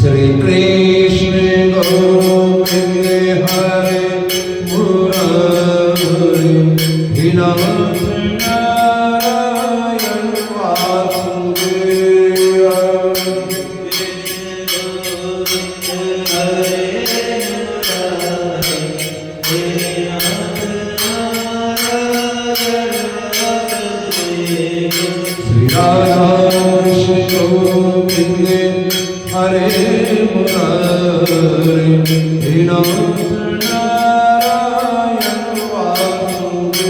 श्री कृष्ण गोविंद हरे मुरारी हे नाथ नारायण वासुदेव श्री राधा कृष्ण गोविंद हरे मुरारी हे नाथ नारायण वासुदेव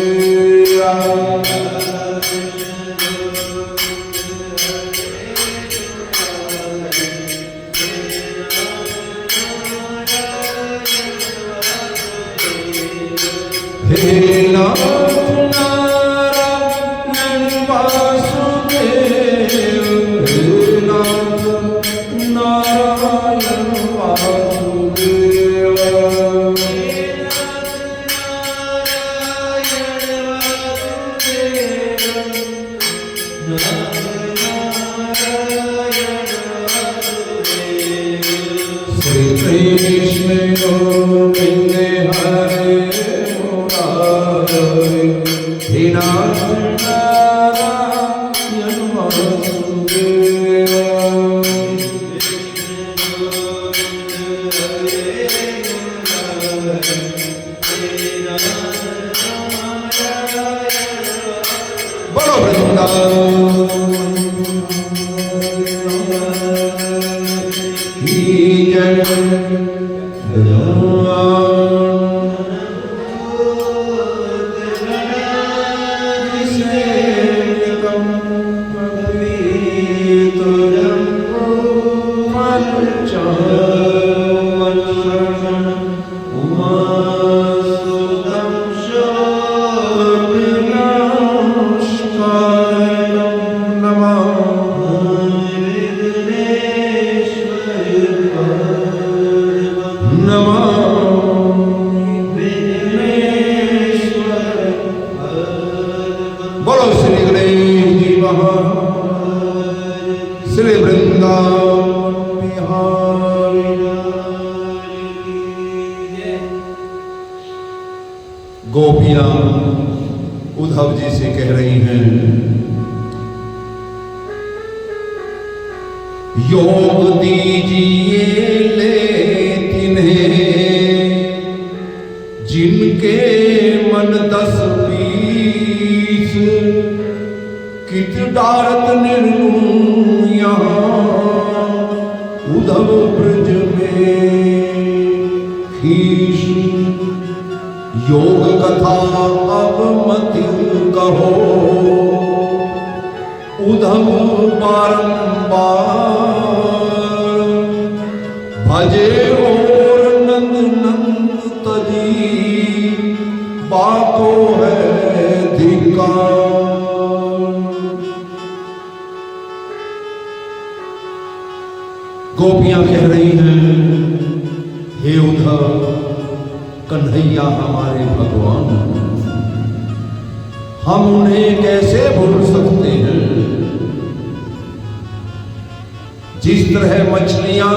हे नाथ नारायण वासुदेव हे नाथ नारायण वासुदेव श्री कृष्ण गोविंद हरे मुरारी हे नाथ नारायण वासुदेव बोलो वृंदावन की जय बोलो श्री गणेश जी महाराज श्री वृंदावन बिहारी गोपियां उद्धव जी से कह रही हैं योग दीजिए ले तिन्हें जिनके मन 10-20 कित डारत निर्गुण यहाँ उद्धव ब्रज में खीस योग कथा अब मत कहो उद्धव बारंबार भजे और नंद नंद तजी बाको है धिकार गोपियां कह रही हैं हे उद्धव कन्हैया हमारे भगवान हम उन्हें कैसे भूल सकते हैं जिस तरह मछलियां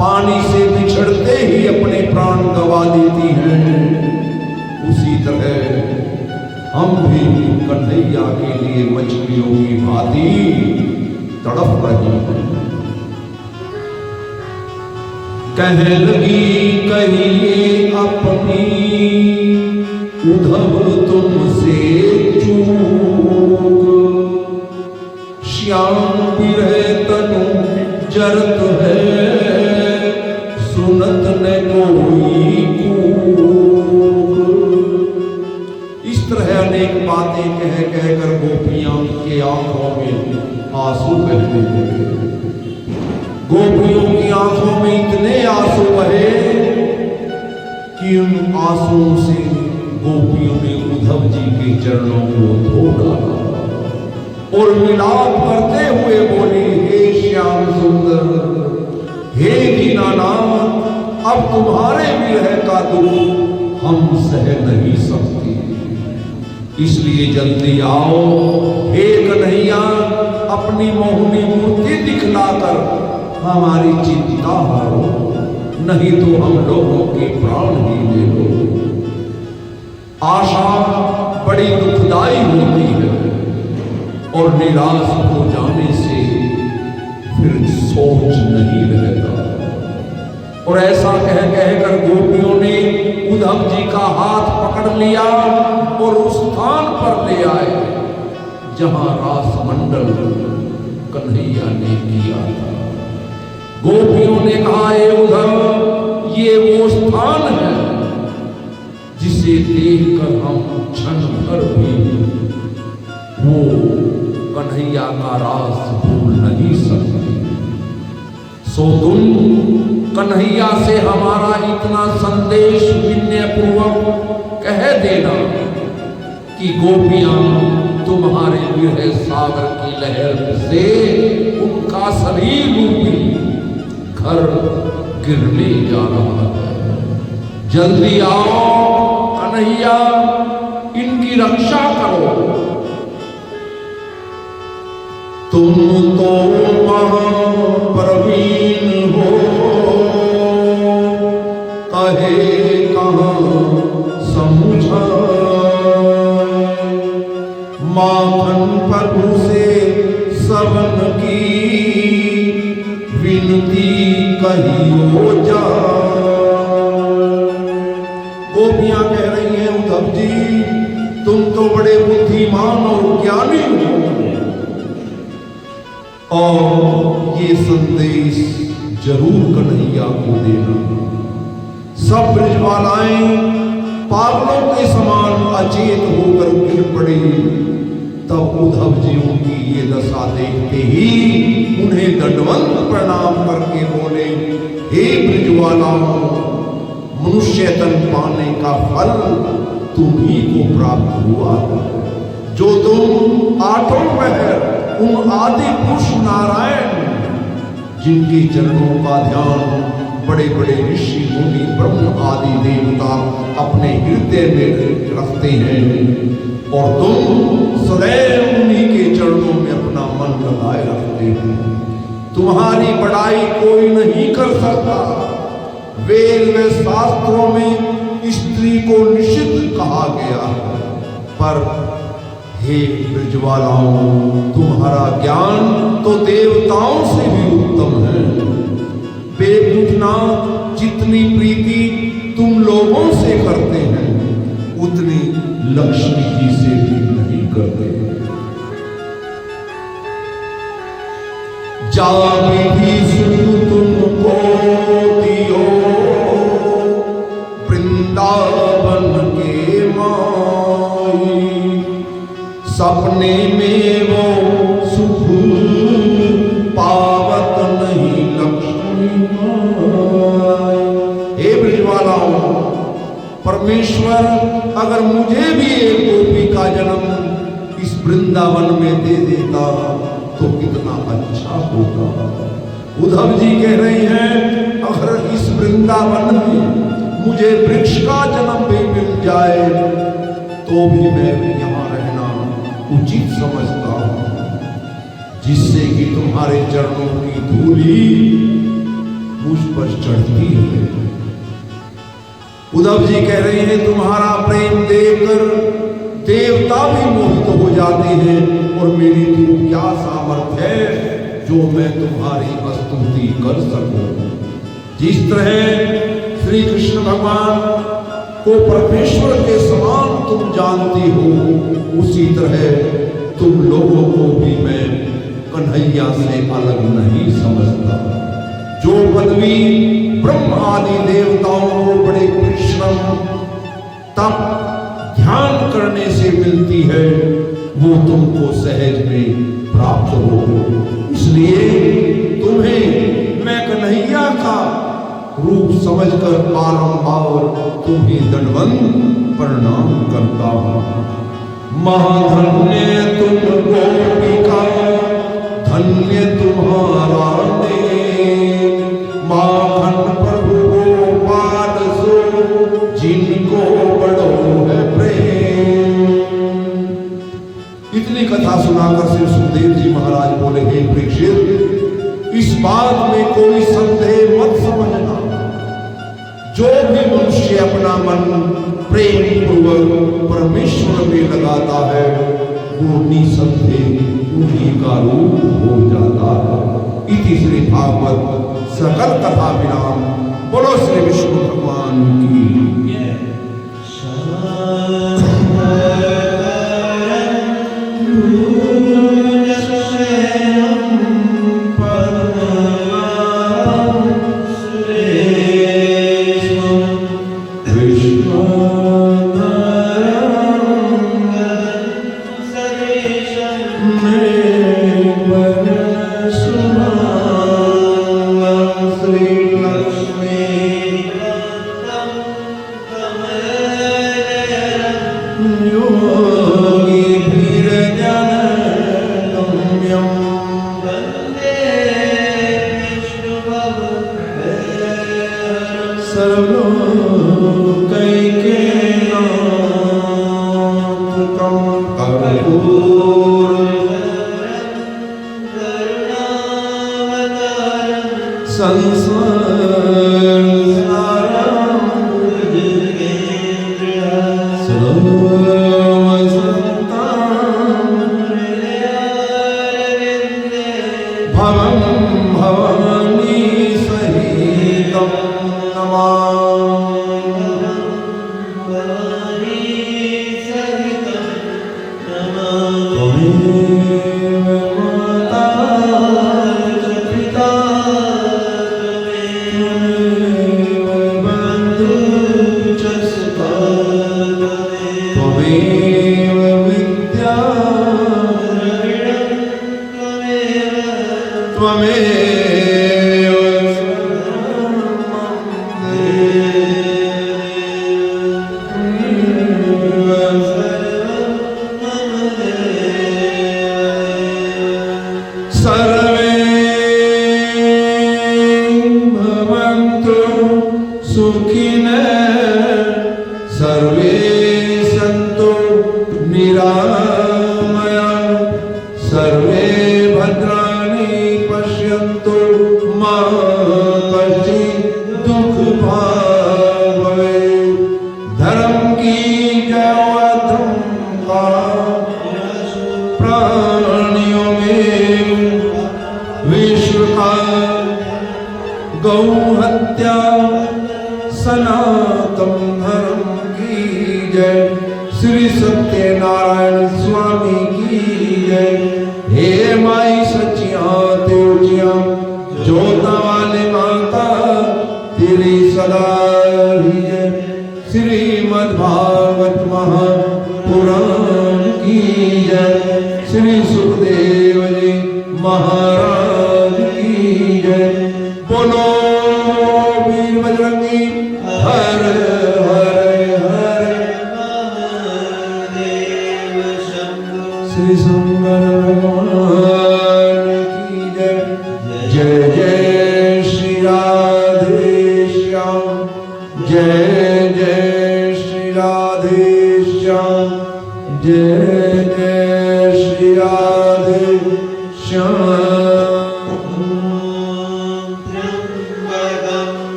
पानी से बिछड़ते ही अपने प्राण गंवा देती हैं उसी तरह हम भी कन्हैया के लिए मछलियों की भांति तड़प रहे हैं कह लगी कहिए अपनी उद्धव तुमसे चूक श्याम बिरह तनु जरत है सुनत न कोई कूक इस तरह अनेक बातें कह कहकर गोपियां के आंखों में आंसू बहने लगे गोपियों की आंखों में इतने आंसू बहे कि उन आंसुओं से गोपियों ने उद्धव जी के चरणों को धो डाला और विलाप करते हुए बोली हे श्याम सुंदर हे दीनानाथ अब तुम्हारे विरह का दुख हम सह नहीं सकते इसलिए जल्दी आओ हे कन्हैया अपनी मोहनी मूर्ति दिखलाकर हमारी चिंता हरो, नहीं तो हम लोगों के प्राण ही ले लो। आशा बड़ी दुखदाई होती है और निराश हो जाने से फिर सोच नहीं रहता। और ऐसा कह कहकर गोपियों ने उद्धव जी का हाथ पकड़ लिया और उस स्थान पर ले आए जहां रास मंडल कन्हैया ने किया था। गोपियों ने कहा, हे उद्धव, ये वो स्थान है जिसे देखकर हम क्षण भर भी वो कन्हैया का रास भूल नहीं सकते। सो तुम कन्हैया से हमारा इतना संदेश विनय पूर्वक कह देना कि गोपियां तुम्हारे विरह सागर की लहर से उनका शरीर रूपी घर गिरने जा रहा है। जल्दी आओ कन्हैया, इनकी रक्षा करो। तुम तो महाप्रवीण हो, कहे कहाँ समझाए। माखन प्रभु से सबन की विनती कहियो जाए। गोपियां कह रही हैं, उद्धव जी तुम तो बड़े बुद्धिमान और ज्ञानी हो और ये संदेश जरूर कन्हैया को देना। सब ब्रजबालाएं पागलों के समान अचेत होकर गिर पड़ी। तब उद्धव जी की ये दशा देखते ही उन्हें दंडवत प्रणाम करके बोले, हे ब्रजबालाओं, मनुष्य तन पाने का फल तुम्ही को प्राप्त हुआ जो तुम आठों पहर उन आदि पुरुष नारायण जिनके चरणों का ध्यान बड़े बड़े ऋषि मुनि ब्रह्म आदि देवता अपने हृदय में रखते हैं और तुम सदैव उन्हीं के चरणों में अपना मन लगाए रखते हो। तुम्हारी बड़ाई कोई नहीं कर सकता। वेद में शास्त्रों में स्त्री को निषिद्ध कहा गया है, पर हे ब्रजबालाओं, तुम्हारा ज्ञान तो देवताओं से भी उत्तम है। बेबुधनाथ जितनी प्रीति तुम लोगों से करते हैं उतनी लक्ष्मी जी से भी नहीं करते। जा विधि सुख तुमको दियो वृंदावन के माई, सपने में वो सुख पावत नहीं लक्ष्मी माई। हे ब्रजबालाओं, परमेश्वर अगर मुझे भी एक गोपी का जन्म इस वृंदावन में दे देता तो कितना अच्छा होगा। उद्धव जी कह रहे हैं, अगर इस वृंदावन में मुझे वृक्ष का जन्म भी मिल जाए तो भी मैं यहाँ रहना उचित समझता हूँ, जिससे कि तुम्हारे चरणों की धूली मुझ पर चढ़ती है। उद्धव जी कह रहे हैं, तुम्हारा प्रेम देखकर देवता भी मोहित हो जाते हैं और मेरी तो क्या सामर्थ्य है जो मैं तुम्हारी स्तुति कर सकूं। जिस तरह श्री कृष्ण भगवान को परमेश्वर के समान तुम जानती हो, उसी तरह तुम लोगों को भी मैं कन्हैया से अलग नहीं समझता। जो पदवी ब्रह्म आदि देवताओं को बड़े परिश्रम तप ध्यान करने से मिलती है, वो तुमको सहज में प्राप्त हो। इसलिए तुम्हें मैं कन्हैया का रूप समझकर बारंबार तुम्हें दंडवत प्रणाम करता हूँ। महाधन्य तुम गोपिका, धन्य तुम्हारा नेम, माखन प्रभु गोपाल सो जिनको बड़ो है प्रेम। इतनी कथा सुनाकर श्री सुखदेव जी महाराज बोले, हे परीक्षित, इस बात में कोई संदेह मत समझना। जो भी मनुष्य अपना मन प्रेम पूर्वक परमेश्वर में लगाता है वो निसंदेह उन्हीं का रूप हो जाता है। इति श्री भागवत सकल कथा विराम। बोलो श्री विष्णु भगवान की।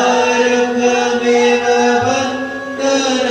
उर्वारुकमिव वन्दना